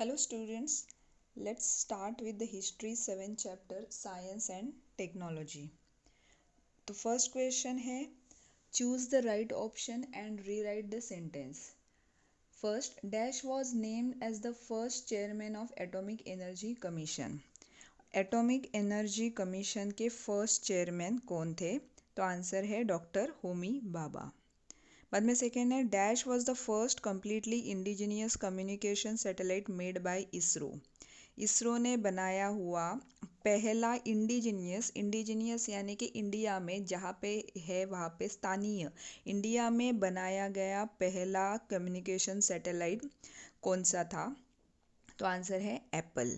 Hello students, let's start with the history 7 chapter science and technology. तो first question है choose the right option and rewrite the sentence. First, Dash was named as the first chairman of Atomic Energy Commission. Atomic Energy Commission के first chairman कौन थे? तो answer है doctor Homi बाबा. बाद में second है dash was the first completely indigenous communication satellite made by ISRO. ISRO ने बनाया हुआ पहला इंडिजीनियस यानी कि इंडिया में जहाँ पे है वहाँ पे स्थानीय इंडिया में बनाया गया पहला कम्युनिकेशन सैटेलाइट कौन सा था? तो आंसर है एप्पल.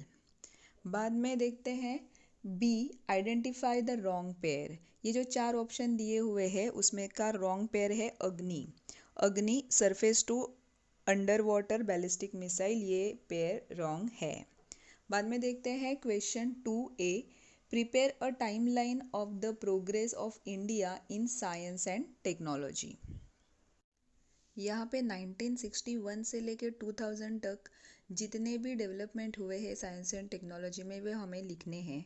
बाद में देखते हैं B identify the wrong pair. ये जो 4 ऑप्शन दिए हुए हैं उसमें का रॉन्ग पेयर है Agni surface to under water ballistic missile. ये पेयर रॉन्ग है. बाद में देखते हैं question 2A prepare a timeline of the progress of India in science and technology. यहाँ पे 1961 से लेकर 2000 तक जितने भी डेवलपमेंट हुए हैं साइंस एंड टेक्नोलॉजी में वे हमें लिखने हैं.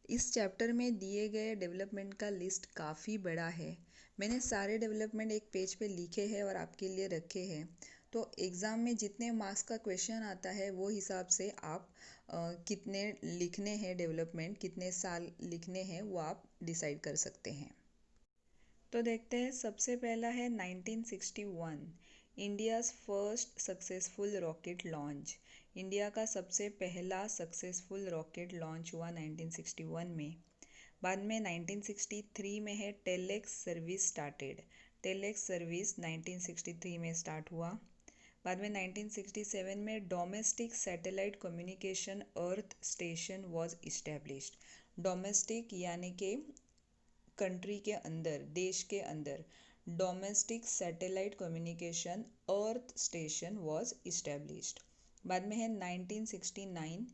इस चैप्टर में दिए गए डेवलपमेंट का लिस्ट काफ़ी बड़ा है. मैंने सारे डेवलपमेंट एक पेज पे लिखे हैं और आपके लिए रखे हैं. तो एग्ज़ाम में जितने मार्क्स का क्वेश्चन आता है वो हिसाब से आप कितने लिखने हैं डेवलपमेंट, कितने साल लिखने हैं वो आप डिसाइड कर सकते हैं. तो देखते हैं सबसे पहला है 1961 India's first successful rocket launch. India का सबसे पहला सक्सेसफुल रॉकेट लॉन्च हुआ 1961 में. बाद में 1963 में है telex service started. Telex service 1963 में स्टार्ट हुआ. बाद में 1967 में domestic satellite communication earth station was established. Domestic यानी कि कंट्री के अंदर, देश के अंदर domestic satellite communication earth station was established. बाद में है 1969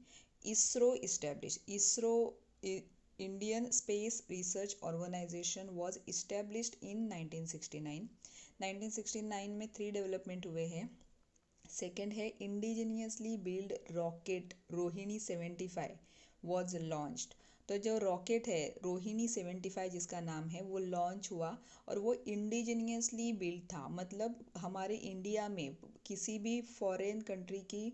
ISRO establish. ISRO Indian space research organisation was established in 1969. 1969 में 3 डेवलपमेंट हुए हैं. सेकेंड है indigenously build rocket Rohini 75 was launched. तो जो रॉकेट है रोहिणी 75 जिसका नाम है वो लॉन्च हुआ और वो इंडिजीनियसली बिल्ड था. मतलब हमारे इंडिया में किसी भी फॉरेन कंट्री की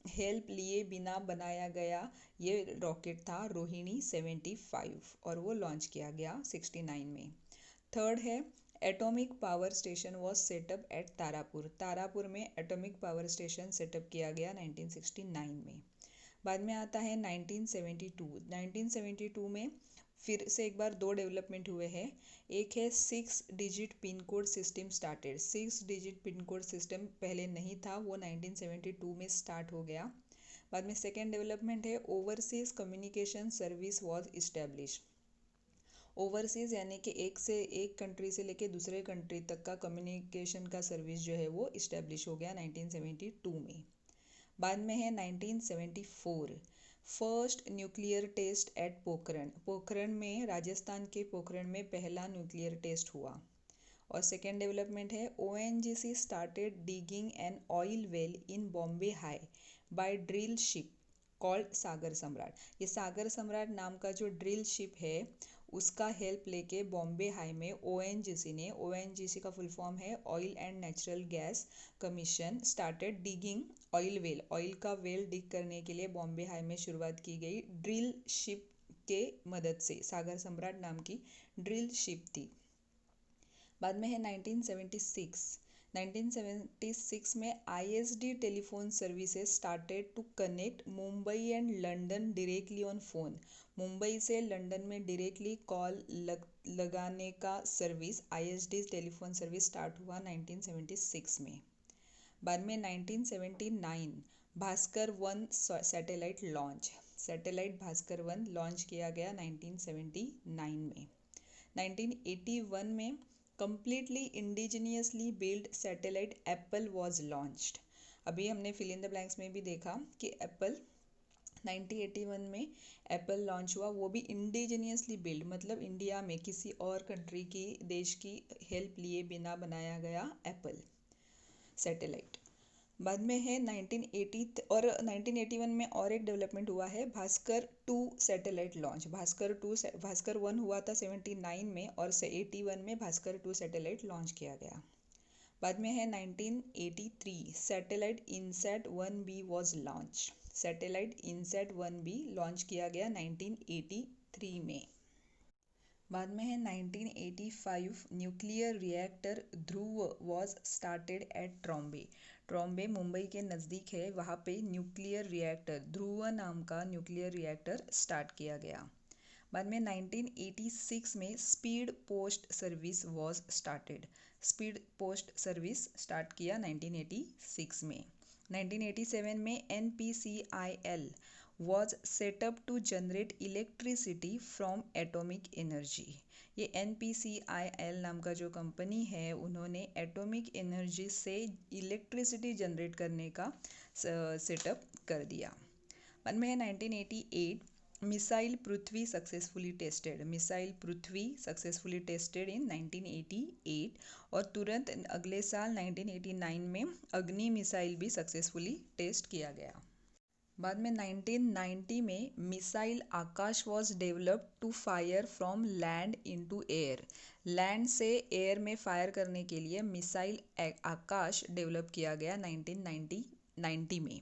हेल्प लिए बिना बनाया गया ये रॉकेट था रोहिणी 75 और वो लॉन्च किया गया 69 में. थर्ड है atomic power station was set up at Tarapur. Tarapur में एटॉमिक पावर स्टेशन सेटअप किया गया 1969 में. बाद में आता है 1972. 1972 में फिर से एक बार 2 डेवलपमेंट हुए हैं. एक है 6 digit pin code system started. 6 digit pin code system पहले नहीं था, वो 1972 में स्टार्ट हो गया. बाद में सेकेंड डेवलपमेंट है overseas communication service was establish. Overseas यानी कि एक कंट्री से लेके दूसरे कंट्री तक का कम्युनिकेशन का सर्विस जो है वो इस्टेब्लिश हो गया 1972 में. बाद में है 1974 first nuclear test at Pokhran. Pokhran में राजस्थान के पोखरण में पहला न्यूक्लियर टेस्ट हुआ. और सेकेंड डेवलपमेंट है ONGC started digging an oil well in Bombay High by drill ship called Sagar Samrat. ये सागर सम्राट नाम का जो ड्रिल शिप है उसका हेल्प लेके बॉम्बे हाई में ONGC का फुल फॉर्म है oil and natural gas commission started digging oil well. Oil का वेल डिग करने के लिए बॉम्बे हाई में शुरुआत की गई ड्रिल शिप के मदद से. सागर सम्राट नाम की ड्रिल शिप थी. बाद में है 1976. 1976 में ISD telephone services started to connect Mumbai and London directly on phone. Mumbai से लंदन में डायरेक्टली कॉल लगाने का service ISD telephone service start हुआ 1976 में. बाद में 1979 Bhaskar 1 satellite launch. Satellite Bhaskar 1 launch किया गया 1979 में. 1981 में completely indigenously built satellite Apple was launched. अभी हमने फिल इन द ब्लैंक्स में भी देखा कि एप्पल 1981 में एप्पल लॉन्च हुआ, वो भी इंडिजीनियसली बिल्ड मतलब इंडिया में किसी और कंट्री की देश की हेल्प लिए बिना बनाया गया एप्पल सैटेलाइट. बाद में है 1980 और 1981 में और एक डेवलपमेंट हुआ है, भास्कर 2 सैटेलाइट लॉन्च। भास्कर 1 हुआ था 79 में और 81 में भास्कर 2 सैटेलाइट लॉन्च किया गया। बाद में है 1983 satellite INSAT 1B was launch. Satellite INSAT 1B launch किया गया 1983 में। बाद में है 1985 nuclear reactor Dhruv was started at Trombay. Trombay Mumbai के नज़दीक है, वहाँ पे न्यूक्लियर रिएक्टर ध्रुव नाम का न्यूक्लियर रिएक्टर स्टार्ट किया गया। बाद में 1986 में speed post service was started. Speed post service start किया 1986 में। 1987 में NPCIL was set up to generate electricity from atomic energy। ये NPCIL नाम का जो कंपनी है, उन्होंने एटॉमिक एनर्जी से इलेक्ट्रिसिटी जनरेट करने का सेटअप कर दिया। बाद में है 1988 missile Prithvi successfully tested. Missile Prithvi successfully tested in 1988 और तुरंत अगले साल 1989 में अग्नि मिसाइल भी सक्सेसफुली टेस्ट किया गया। बाद में 1990 में missile Akash was developed to fire from land into air. Land से एयर में फायर करने के लिए मिसाइल आकाश डेवलप किया गया 1990 में।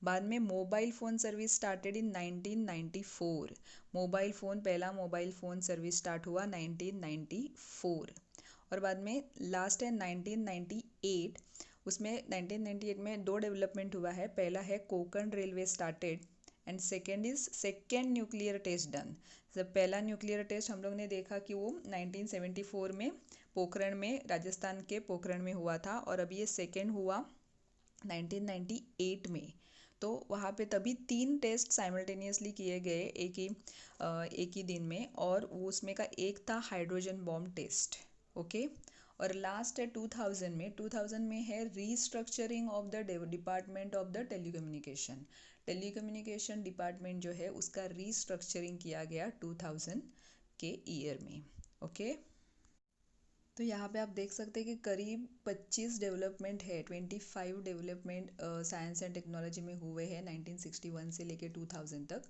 बाद में mobile phone service started in 1994। Mobile phone पहला मोबाइल फ़ोन सर्विस स्टार्ट हुआ 1994। और बाद में लास्ट है 1998। उसमें 1998 में दो डेवलपमेंट हुआ है। पहला है Konkan railway started and second nuclear test done. जब पहला न्यूक्लियर टेस्ट हम लोग ने देखा कि वो 1974 में पोखरण में, राजस्थान के पोखरण में हुआ था, और अभी ये सेकेंड हुआ 1998 में। तो वहाँ पे तभी 3 टेस्ट साइमल्टेनियसली किए गए एक ही दिन में, और वो उसमें का एक था हाइड्रोजन बॉम्ब टेस्ट। ओके। और लास्ट है 2000 में है restructuring of the department of the telecommunication. Telecommunication department जो है उसका रीस्ट्रक्चरिंग किया गया 2000 के ईयर में। ओके। तो यहाँ पे आप देख सकते हैं कि करीब 25 डेवलपमेंट है, 25 डेवलपमेंट साइंस एंड टेक्नोलॉजी में हुए हैं 1961 से लेके 2000 तक।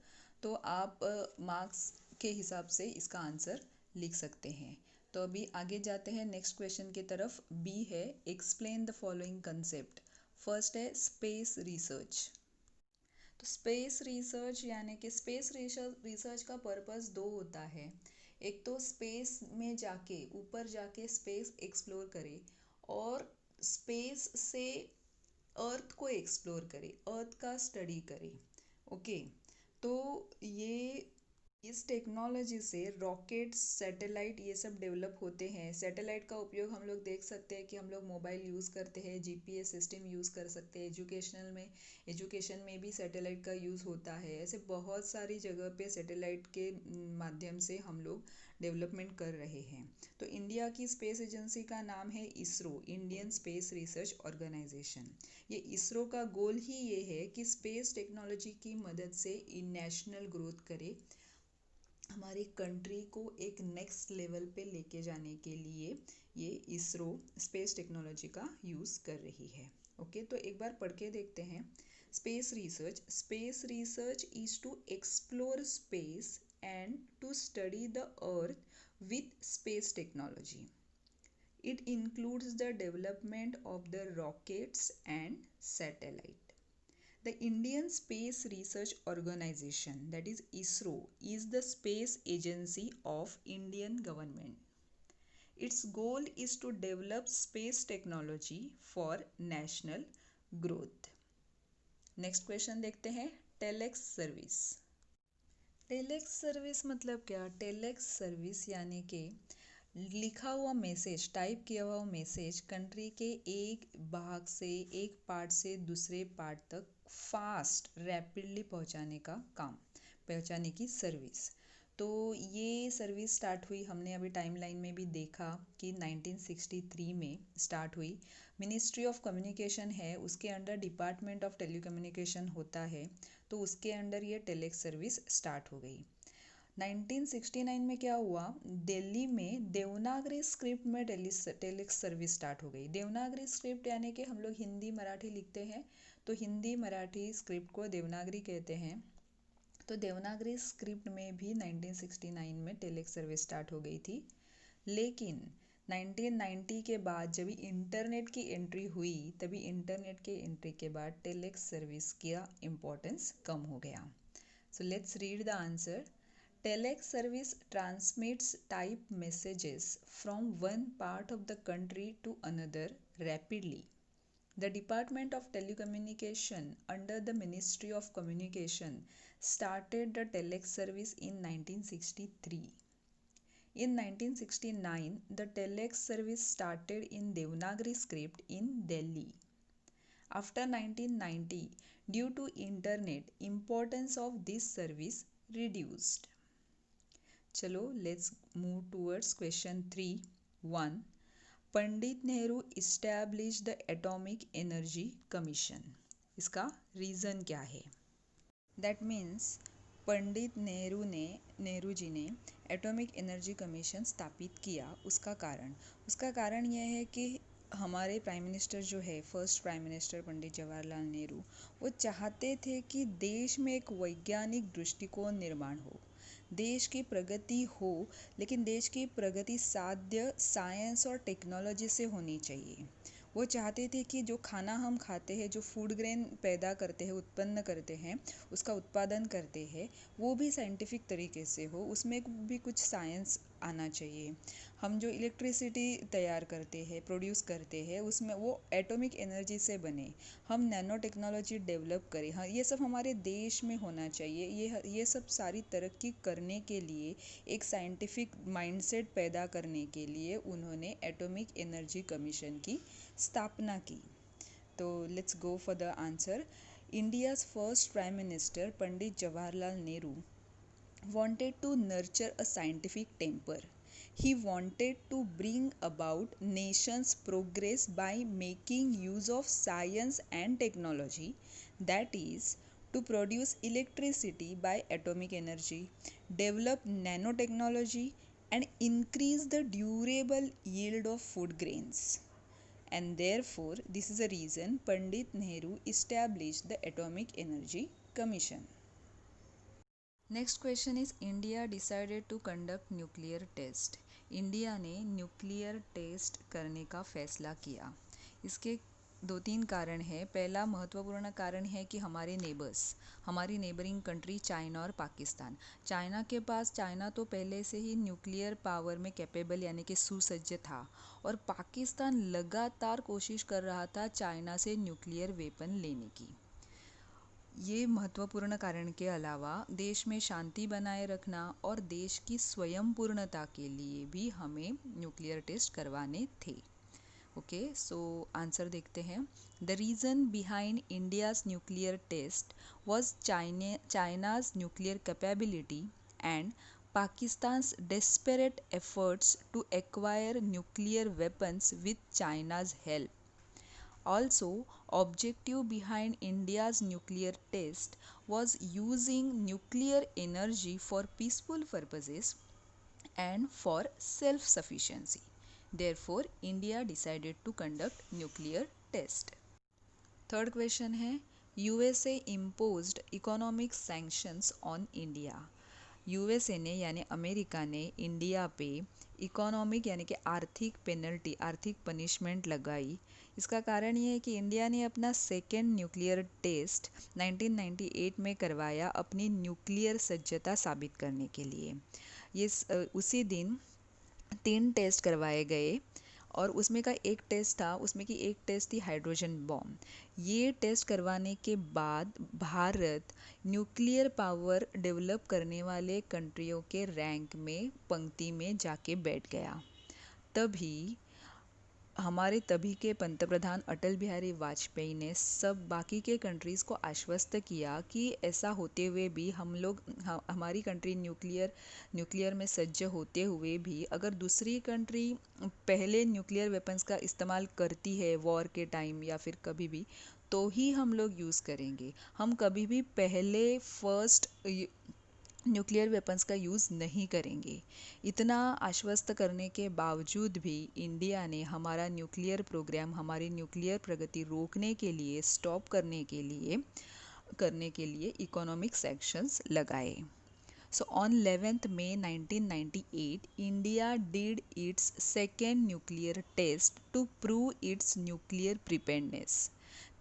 तो आप मार्क्स के हिसाब से इसका आंसर लिख सकते हैं। तो अभी आगे जाते हैं नेक्स्ट क्वेश्चन की तरफ। बी है explain the following concept. First है स्पेस रिसर्च। तो स्पेस रिसर्च यानी कि स्पेस रिसर्च का पर्पस दो होता है। एक तो स्पेस में जाके, ऊपर जाके स्पेस एक्सप्लोर करे, और स्पेस से अर्थ को एक्सप्लोर करे, अर्थ का स्टडी करे। ओके। तो ये इस टेक्नोलॉजी से रॉकेट, सैटेलाइट, ये सब डेवलप होते हैं। सैटेलाइट का उपयोग हम लोग देख सकते हैं कि हम लोग मोबाइल यूज़ करते हैं, जीपीएस सिस्टम यूज़ कर सकते हैं। एजुकेशन में भी सैटेलाइट का यूज़ होता है। ऐसे बहुत सारी जगह पे सैटेलाइट के माध्यम से हम लोग डेवलपमेंट कर रहे हैं। तो इंडिया की स्पेस एजेंसी का नाम है ISRO, Indian space research organisation. ये इसरो का गोल ही ये है कि स्पेस टेक्नोलॉजी की मदद से नेशनल ग्रोथ करे, हमारी कंट्री को एक नेक्स्ट लेवल पे लेके जाने के लिए ये इसरो स्पेस टेक्नोलॉजी का यूज़ कर रही है। ओके। तो एक बार पढ़ के देखते हैं। Space research is to explore space and to study the earth with space technology. It includes the development of the rockets and satellite. The Indian Space Research Organization, that is ISRO, is the space agency of Indian government. Its goal is to develop space technology for national growth. Next question देखते हैं, telex service. Telex service मतलब क्या? Telex service यानी कि लिखा हुआ message, type किया हुआ मैसेज कंट्री के एक भाग से, एक पार्ट से दूसरे पार्ट तक फास्ट, रैपिडली पहुंचाने का काम, पहुंचाने की सर्विस। तो ये सर्विस स्टार्ट हुई, हमने अभी टाइमलाइन में भी देखा कि 1963 में स्टार्ट हुई। मिनिस्ट्री ऑफ कम्युनिकेशन है, उसके अंडर डिपार्टमेंट ऑफ टेलीकम्युनिकेशन होता है, तो उसके अंडर ये टेलेक्स सर्विस स्टार्ट हो गई। 1969 में क्या हुआ, दिल्ली में देवनागरी स्क्रिप्ट में टेलीक्स सर्विस स्टार्ट हो गई। देवनागरी स्क्रिप्ट यानी कि हम लोग हिंदी मराठी लिखते हैं तो हिंदी मराठी स्क्रिप्ट को देवनागरी कहते हैं। तो देवनागरी स्क्रिप्ट में भी 1969 में टेलीक्स सर्विस स्टार्ट हो गई थी। लेकिन 1990 के बाद जब इंटरनेट की एंट्री हुई तभी इंटरनेट के एंट्री के बाद टेलीक्स सर्विस का इम्पोर्टेंस कम हो गया। So let's read the answer. Telex service transmits type messages from one part of the country to another rapidly. The Department of Telecommunication under the Ministry of Communication started the Telex service in 1963. In 1969, the Telex service started in Devanagari script in Delhi. After 1990, due to internet, importance of this service reduced. चलो let's move towards question 3.1 Pandit Nehru establish the atomic energy commission. इसका reason क्या है? That means Pandit Nehru ji ने atomic energy commission स्थापित किया। उसका कारण यह है कि हमारे प्राइम मिनिस्टर जो है, first prime minister Pandit Jawaharlal Nehru, वो चाहते थे कि देश में एक वैज्ञानिक दृष्टिकोण निर्माण हो, देश की प्रगति हो, लेकिन देश की प्रगति साध्य साइंस और टेक्नोलॉजी से होनी चाहिए। वो चाहते थे कि जो खाना हम खाते हैं, जो फूड ग्रेन पैदा करते हैं, उत्पन्न करते हैं, उसका उत्पादन करते हैं, वो भी साइंटिफिक तरीके से हो, उसमें भी कुछ साइंस आना चाहिए। हम जो इलेक्ट्रिसिटी तैयार करते हैं, प्रोड्यूस करते हैं, उसमें वो एटॉमिक एनर्जी से बने। हम नैनो टेक्नोलॉजी डेवलप करें, हाँ, ये सब हमारे देश में होना चाहिए। ये सब सारी तरक्की करने के लिए, एक साइंटिफिक माइंडसेट पैदा करने के लिए उन्होंने एटॉमिक एनर्जी कमीशन की स्थापना की। तो let's go for the answer. India's first prime minister Pandit Jawaharlal Nehru wanted to nurture a scientific temper. He wanted to bring about nation's progress by making use of science and technology, that is, to produce electricity by atomic energy, develop nanotechnology, and increase the durable yield of food grains. And therefore, this is the reason Pandit Nehru established the Atomic Energy Commission. Next question is India decided to conduct nuclear test. India ने nuclear test करने का फैसला किया। इसके 2-3 कारण हैं। पहला महत्वपूर्ण कारण है कि हमारी नेबरिंग कंट्री चाइना और पाकिस्तान। चाइना तो पहले से ही न्यूक्लियर पावर में कैपेबल यानी कि सुसज्ज था, और पाकिस्तान लगातार कोशिश कर रहा था चाइना से न्यूक्लियर वेपन लेने की। ये महत्वपूर्ण कारण के अलावा देश में शांति बनाए रखना और देश की स्वयं पूर्णता के लिए भी हमें न्यूक्लियर टेस्ट करवाने थे। ओके, सो आंसर देखते हैं। The reason behind India's nuclear test was China's nuclear capability and Pakistan's desperate efforts to acquire nuclear weapons with China's help. Also, objective behind India's nuclear test was using nuclear energy for peaceful purposes and for self-sufficiency. Therefore, India decided to conduct nuclear test. Third question है, USA imposed economic sanctions on India. USA ने यानी America ने India पे economic यानी कि आर्थिक penalty, आर्थिक punishment लगाई। इसका कारण ये है कि इंडिया ने अपना सेकेंड न्यूक्लियर टेस्ट 1998 में करवाया अपनी न्यूक्लियर सज्जता साबित करने के लिए। उसी दिन 3 टेस्ट करवाए गए और उसमें एक टेस्ट थी हाइड्रोजन बॉम्ब। ये टेस्ट करवाने के बाद भारत न्यूक्लियर पावर डेवलप करने वाले कंट्रियों के रैंक में, पंक्ति में जाके बैठ गया। तभी के पंतप्रधान अटल बिहारी वाजपेयी ने सब बाकी के कंट्रीज़ को आश्वस्त किया कि ऐसा होते हुए भी हमारी कंट्री न्यूक्लियर में सज्ज होते हुए भी अगर दूसरी कंट्री पहले न्यूक्लियर वेपन्स का इस्तेमाल करती है वॉर के टाइम या फिर कभी भी, तो ही हम लोग यूज़ करेंगे। हम कभी भी पहले फर्स्ट न्यूक्लियर वेपन्स का यूज़ नहीं करेंगे। इतना आश्वस्त करने के बावजूद भी इंडिया ने हमारा न्यूक्लियर प्रोग्राम, हमारी न्यूक्लियर प्रगति रोकने के लिए, स्टॉप करने के लिए इकोनॉमिक सैंक्शंस लगाए। So on 11th May 1998, India did its second nuclear test to prove its nuclear preparedness.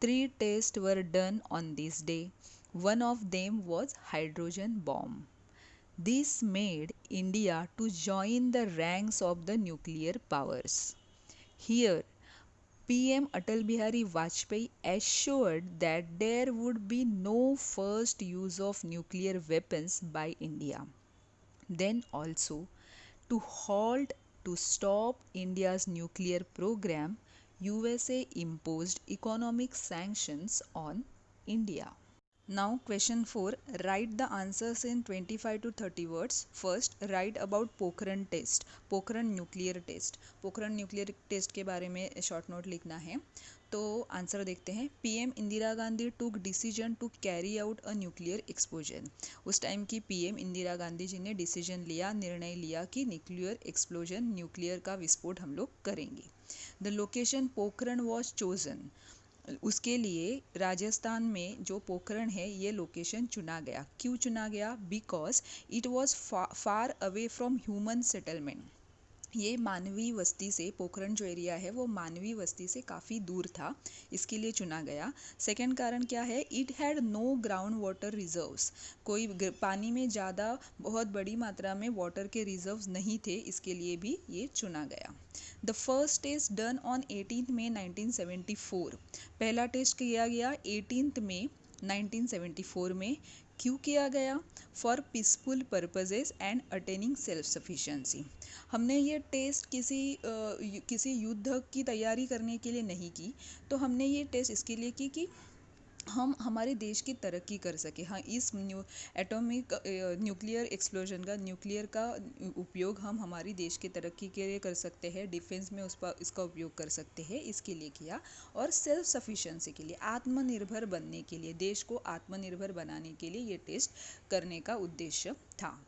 3 tests were done on this day. One of them was hydrogen bomb. This made India to join the ranks of the nuclear powers. Here, PM Atal Bihari Vajpayee assured that there would be no first use of nuclear weapons by India. Then also, to stop India's nuclear program, USA imposed economic sanctions on India. Now question 4, write the answers in 25 to 30 words. First, write about Pokhran test, Pokhran nuclear test. Pokhran nuclear test के बारे में short note लिखना है। तो answer देखते हैं। PM Indira Gandhi took decision to carry out a nuclear explosion. उस time की पीएम इंदिरा गांधी जी ने डिसीजन लिया, निर्णय लिया कि न्यूक्लियर एक्सप्लोजन, न्यूक्लियर का विस्फोट हम लोग करेंगे। The location Pokhran was chosen. उसके लिए राजस्थान में जो पोखरण है ये लोकेशन चुना गया। क्यों चुना गया? Because it was far away from human settlement. ये मानवीय वस्ती से, पोखरण जो एरिया है वो मानवीय वस्ती से काफ़ी दूर था, इसके लिए चुना गया। सेकंड कारण क्या है? It had no ground water reserves. कोई पानी में ज़्यादा बहुत बड़ी मात्रा में वाटर के रिजर्व्स नहीं थे, इसके लिए भी ये चुना गया। The first test done on 18 May 1974। पहला टेस्ट किया गया 18 मई 1974 में। क्यों किया गया? For peaceful purposes and attaining self sufficiency. हमने ये टेस्ट किसी युद्ध की तैयारी करने के लिए नहीं की, तो हमने ये टेस्ट इसके लिए की कि हम हमारे देश की तरक्की कर सके। हाँ, इस न्यूक्लियर एक्सप्लोजन का, न्यूक्लियर का उपयोग हम हमारी देश की तरक्की के लिए कर सकते हैं, डिफेंस में इसका उपयोग कर सकते हैं, इसके लिए किया। और सेल्फ सफिशेंसी के लिए, आत्मनिर्भर बनने के लिए, देश को आत्मनिर्भर बनाने के लिए ये टेस्ट करने का उद्देश्य था।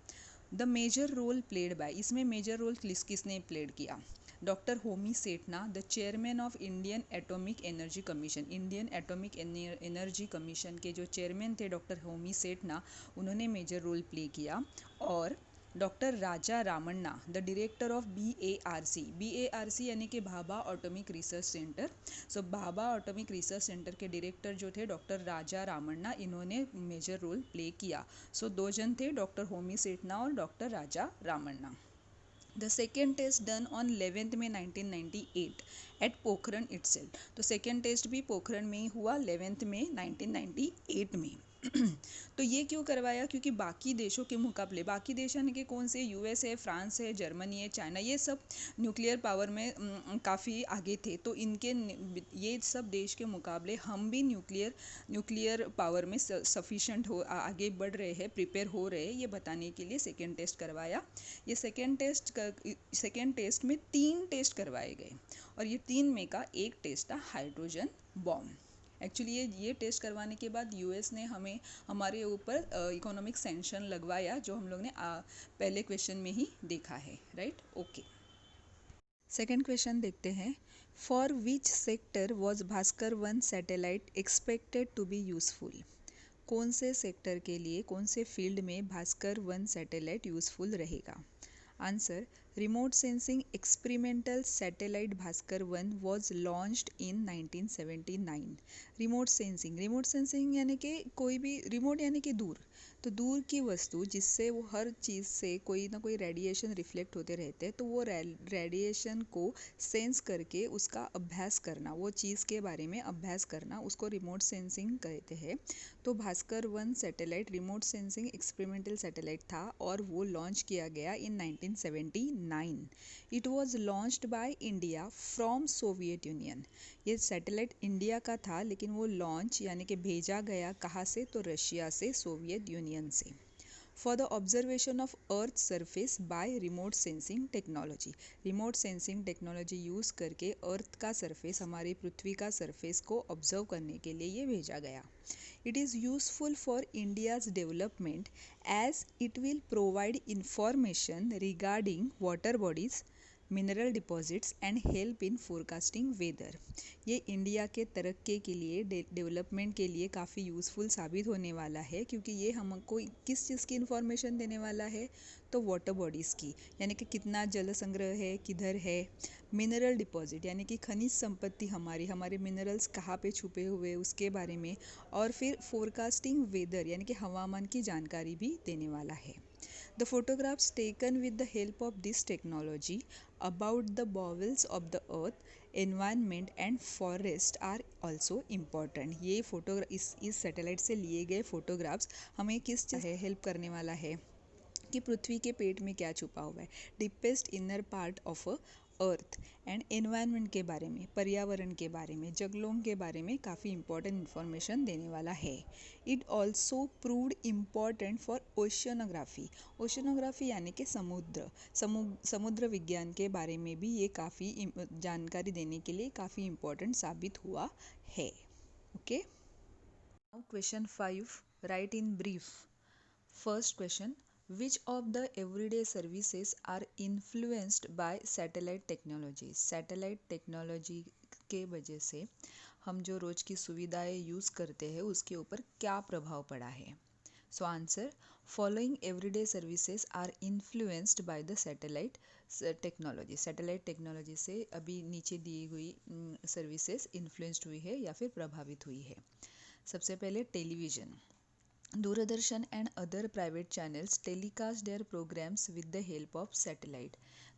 The major role played by, इसमें मेजर रोल किसने प्लेड किया? Doctor Homi Sethna, the chairman of Indian atomic energy commission. Indian atomic energy commission के जो चेयरमैन थे डॉक्टर होमी सेठना, उन्होंने मेजर रोल प्ले किया। और doctor Raja Ramanna, the director of BARC, BARC यानी कि Bhabha atomic research centre. So Bhabha atomic research centre के डायरेक्टर जो थे डॉक्टर राजा रामन्ना, इन्होंने मेजर रोल प्ले किया। सो 2 जन थे, डॉक्टर होमी सेठना और doctor Raja Ramanna. The second test done on 11th May 1998 at Pokhran itself। तो सेकेंड टेस्ट भी पोखरण में ही हुआ 11th May 1998 में। तो ये क्यों करवाया? क्योंकि बाकी देशों के मुकाबले, बाकी देश यानी कि कौन से? US है, फ्रांस है, जर्मनी है, चाइना, ये सब न्यूक्लियर पावर में काफ़ी आगे थे। तो ये सब देश के मुकाबले हम भी न्यूक्लियर पावर में सफिशेंट आगे बढ़ रहे हैं, प्रिपेयर हो रहे हैं, ये बताने के लिए सेकेंड टेस्ट करवाया। ये सेकेंड टेस्ट में 3 टेस्ट करवाए गए, और ये 3 में का एक टेस्ट था हाइड्रोजन बॉम्ब। एक्चुअली ये टेस्ट करवाने के बाद US ने हमारे ऊपर इकोनॉमिक सैंक्शन लगवाया, जो हम लोग ने पहले क्वेश्चन में ही देखा है, राइट? ओके, सेकेंड क्वेश्चन देखते हैं। For which sector was Bhaskar one satellite expected to be useful? कौन से सेक्टर के लिए, कौन से फील्ड में भास्कर-1 सैटेलाइट यूजफुल रहेगा? Answer, remote sensing experimental satellite Bhaskar one was launched in 1979। Remote sensing यानी कि कोई भी, रिमोट यानी कि दूर, तो दूर की वस्तु जिससे वो हर चीज़ से कोई ना कोई रेडिएशन रिफ्लेक्ट होते रहते हैं, तो वो रेडिएशन को सेंस करके उसका अभ्यास करना, वो चीज़ के बारे में अभ्यास करना, उसको रिमोट सेंसिंग कहते हैं। तो Bhaskar one satellite remote sensing experimental satellite था, और वो लॉन्च किया गया in 1979। It was launched by India from Soviet Union. ये सैटेलाइट इंडिया का था, लेकिन वो लॉन्च यानी कि भेजा गया कहाँ से? तो रशिया से, सोवियत यूनियन से। For the observation of earth surface by remote sensing technology. Remote sensing technology use करके अर्थ का सरफेस, हमारी पृथ्वी का सरफेस को ऑब्जर्व करने के लिए ये भेजा गया। It is useful for India's development as it will provide information regarding water bodies, mineral deposits and help in forecasting weather। ये इंडिया के तरक्की के लिए, डेवलपमेंट के लिए काफ़ी यूज़फुल साबित होने वाला है, क्योंकि ये हमको किस चीज़ की इन्फॉर्मेशन देने वाला है, तो वाटर बॉडीज़ की, यानी कि कितना जल संग्रह है, किधर है, मिनरल डिपॉजिट यानी कि खनिज संपत्ति हमारे मिनरल्स कहाँ पे छुपे हुए उसके बारे में, और फिर फोरकास्टिंग वेदर यानी कि हवामान की जानकारी भी देने वाला है। The photographs taken with the help of this technology about the bowels of the earth, environment and forest are also important. ये इस सैटेलाइट से लिए गए फोटोग्राफ्स हमें किस चीज़ है हेल्प करने वाला है कि पृथ्वी के पेट में क्या छुपा हुआ है, deepest inner part of a earth and environment के बारे में, पर्यावरण के बारे में, जंगलों के बारे में काफ़ी इंपॉर्टेंट इन्फॉर्मेशन देने वाला है। It also proved important for oceanography. Oceanography यानी कि समुद्र विज्ञान के बारे में भी ये काफ़ी जानकारी देने के लिए काफ़ी इम्पॉर्टेंट साबित हुआ है। Okay, now question 5, right in brief. First question, which of the everyday services are influenced by satellite technology? Satellite technology के वजह से हम जो रोज़ की सुविधाएं यूज़ करते हैं उसके ऊपर क्या प्रभाव पड़ा है? So answer, following everyday services are influenced by the satellite technology. Satellite technology से अभी नीचे दी हुई सर्विसेज इन्फ्लुएंस्ड हुई है या फिर प्रभावित हुई है। सबसे पहले television. Doordarshan and other private channels telecast their programs with the help of satellite।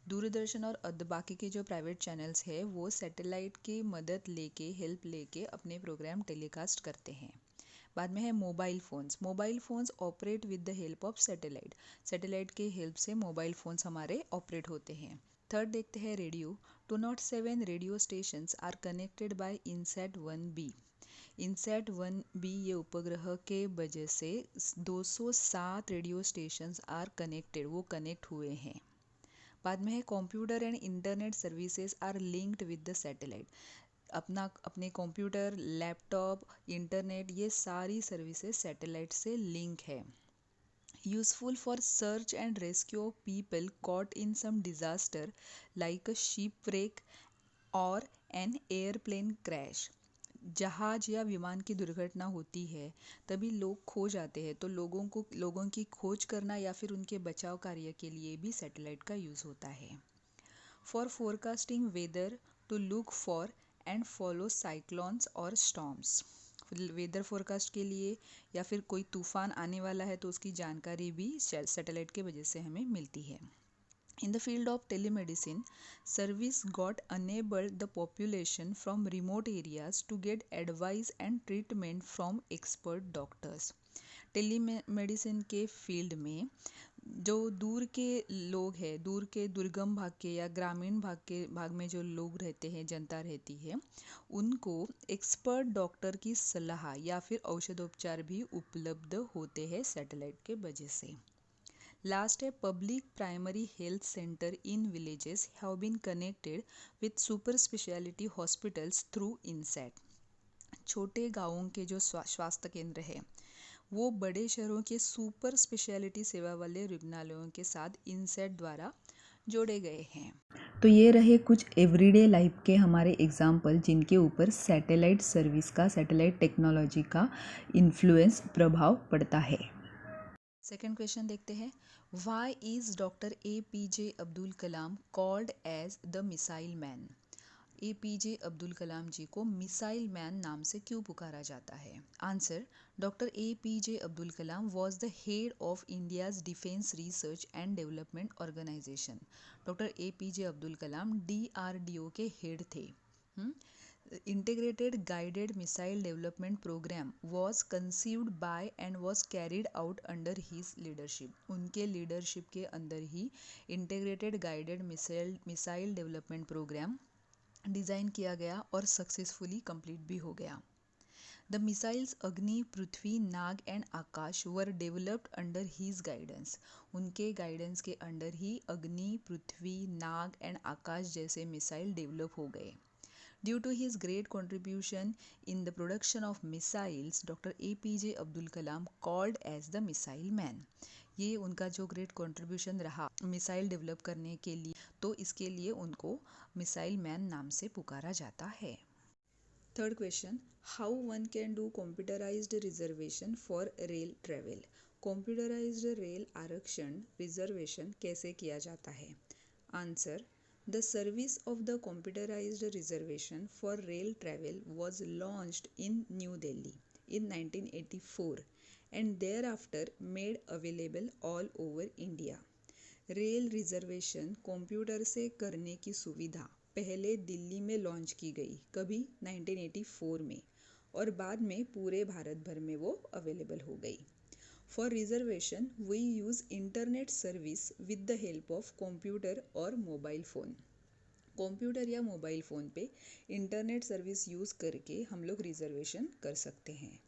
Doordarshan और बाकी के जो प्राइवेट चैनल्स है वो सैटेलाइट की मदद लेके, हेल्प लेके अपने प्रोग्राम टेलीकास्ट करते हैं। बाद में है mobile phones. Mobile phones operate with the help of satellite. Satellite के हेल्प से मोबाइल फ़ोन्स हमारे ऑपरेट होते हैं। थर्ड देखते हैं radio. 207 radio stations are connected by INSAT 1B। INSAT 1B ये उपग्रह के वजह से 207 रेडियो स्टेशंस आर कनेक्टेड, वो कनेक्ट हुए हैं। बाद में है computer and internet services are linked with the satellite. अपने कंप्यूटर, लैपटॉप, इंटरनेट, ये सारी सर्विसेज सैटेलाइट से लिंक है। Useful for search and rescue of people caught in some disaster like a shipwreck or an airplane crash. जहाज या विमान की दुर्घटना होती है तभी लोग खो जाते हैं, तो लोगों की खोज करना या फिर उनके बचाव कार्य के लिए भी सैटेलाइट का यूज़ होता है। For forecasting weather to look for and follow cyclones और स्टॉर्म्स। वेदर फोरकास्ट के लिए या फिर कोई तूफान आने वाला है तो उसकी जानकारी भी सैटेलाइट के वजह से हमें मिलती है। In the field of telemedicine, service got enabled the population from remote areas to get advice and treatment from expert doctors। Telemedicine के फील्ड में जो दूर के लोग हैं, दूर के दुर्गम भाग के या ग्रामीण भाग में जो लोग रहते हैं, जनता रहती है, उनको एक्सपर्ट डॉक्टर की सलाह या फिर औषधोपचार भी उपलब्ध होते हैं सैटेलाइट के वजह से। लास्ट है public primary health centre in villages have been connected with super speciality hospitals through INSAT. छोटे गांवों के जो स्वास्थ्य केंद्र है वो बड़े शहरों के सुपर स्पेशलिटी सेवा वाले रुग्णालयों के साथ इनसैट द्वारा जोड़े गए हैं। तो ये रहे कुछ एवरीडे लाइफ के हमारे एग्जाम्पल जिनके ऊपर सैटेलाइट सर्विस का, सैटेलाइट टेक्नोलॉजी का इन्फ्लुएंस, प्रभाव पड़ता है। सेकेंड क्वेश्चन देखते हैं, why is doctor APJ Abdul Kalam called as the missile man? APJ Abdul Kalam ji को मिसाइल मैन नाम से क्यों पुकारा जाता है? Answer, doctor APJ Abdul Kalam was the head of India's defence research and development organisation. Doctor APJ Abdul Kalam DRDO के हेड थे। Integrated Guided Missile Development Program was conceived by and was carried out under his leadership। उनके leadership के अंदर ही Integrated Guided Missile Development Program design किया गया और successfully complete भी हो गया। The missiles Agni, Prithvi, Nag and Akash were developed under his guidance. उनके गाइडेंस के अंडर ही अग्नि, पृथ्वी, नाग एंड आकाश जैसे मिसाइल डेवलप हो गए. Due to his great contribution in the production of missiles, Dr. APJ Abdul Kalam called as the missile man. ये उनका जो great contribution रहा मिसाइल डेवलप करने के लिए, तो इसके लिए उनको मिसाइल मैन नाम से पुकारा जाता है. Third question, how one can do computerised reservation for rail travel. Computerised rail आरक्षण रिजर्वेशन कैसे किया जाता है. Answer, the service of the computerized reservation for rail travel was launched in New Delhi in 1984 and thereafter made available all over India. Rail reservation computer से करने की सुविधा पहले दिल्ली में लॉन्च की गई, कभी 1984 में, और बाद में पूरे भारत भर में वो अवेलेबल हो गई. For reservation we use internet service with the help of computer और मोबाइल फ़ोन. कंप्यूटर या मोबाइल फ़ोन पे इंटरनेट सर्विस यूज़ करके हम लोग रिजर्वेशन कर सकते हैं.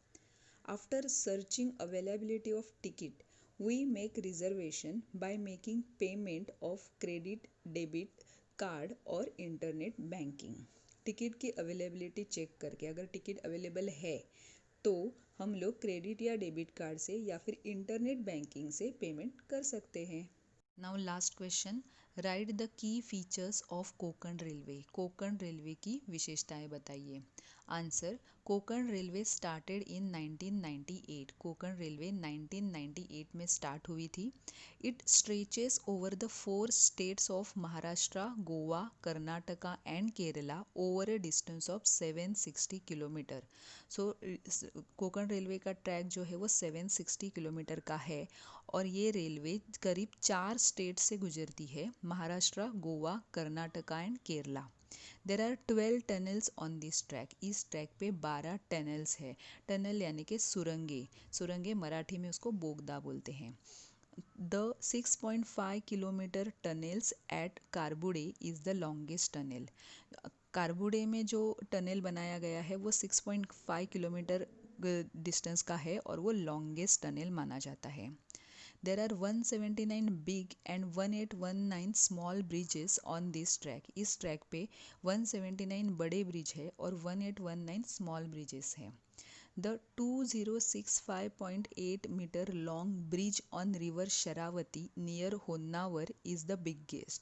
After searching availability of ticket we make reservation by making payment of credit, debit card और इंटरनेट बैंकिंग. टिकट की अवेलेबिलिटी चेक करके अगर टिकट अवेलेबल है तो हम लोग क्रेडिट या डेबिट कार्ड से या फिर इंटरनेट बैंकिंग से पेमेंट कर सकते हैं. Now last question, right the key features of Konkan railway. Konkan railway की विशेषताएं बताइए. Answer, Konkan railway started in 1998. Konkan railway 1998 में स्टार्ट हुई थी. It stretches over the 4 states of Maharashtra, Goa, Karnataka and Kerala over A distance of 760 kilometre. So Konkan railway का ट्रैक जो है वो 760 किलोमीटर का है और ये रेलवे करीब 4 स्टेट से गुजरती है, Maharashtra, Goa, Karnataka and Kerala. There are 12 tunnels on this track. इस ट्रैक पे 12 टनल्स है. टनल यानी कि सुरंगे. सुरंगे मराठी में उसको बोगदा बोलते हैं. The 6.5 kilometre tunnels at Karbude is the longest tunnel. Karbude में जो टनल बनाया गया है वो 6.5 किलोमीटर डिस्टेंस का है और वो लॉन्गेस्ट टनल माना जाता है. There are 179 big and 1819 small bridges on this track. इस ट्रैक पे 179 बड़े ब्रिज है और 1819 स्मॉल ब्रिजेस हैं. The 2065.8 meter long bridge on river Sharavati near Honnavar is the biggest.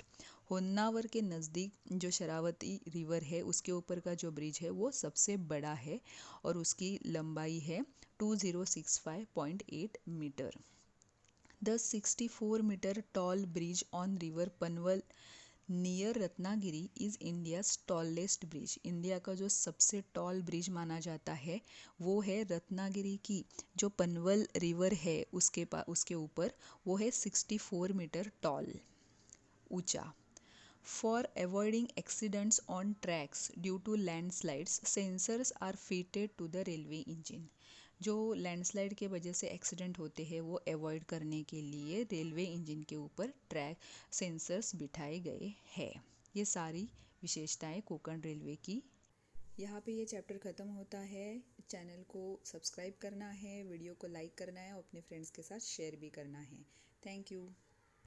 Honnavar के नज़दीक जो शरावती रिवर है उसके ऊपर का जो ब्रिज है वो सबसे बड़ा है और उसकी लंबाई है 2065.8 metre. The 64-meter tall bridge on river Panvel near Ratnagiri is India's tallest bridge. India का जो सबसे टॉल ब्रिज माना जाता है वो है रत्नागिरी की जो पनवल रिवर है उसके ऊपर, वो है 64 मीटर टॉल ऊंचा. For avoiding accidents on tracks due to landslides, sensors are fitted to the railway engine. जो लैंडस्लाइड के वजह से एक्सीडेंट होते हैं वो अवॉइड करने के लिए रेलवे इंजन के ऊपर ट्रैक सेंसर्स बिठाए गए हैं. ये सारी विशेषताएं कोंकण रेलवे की. यहाँ पे ये चैप्टर ख़त्म होता है. चैनल को सब्सक्राइब करना है, वीडियो को लाइक करना है और अपने फ्रेंड्स के साथ शेयर भी करना है. Thank you.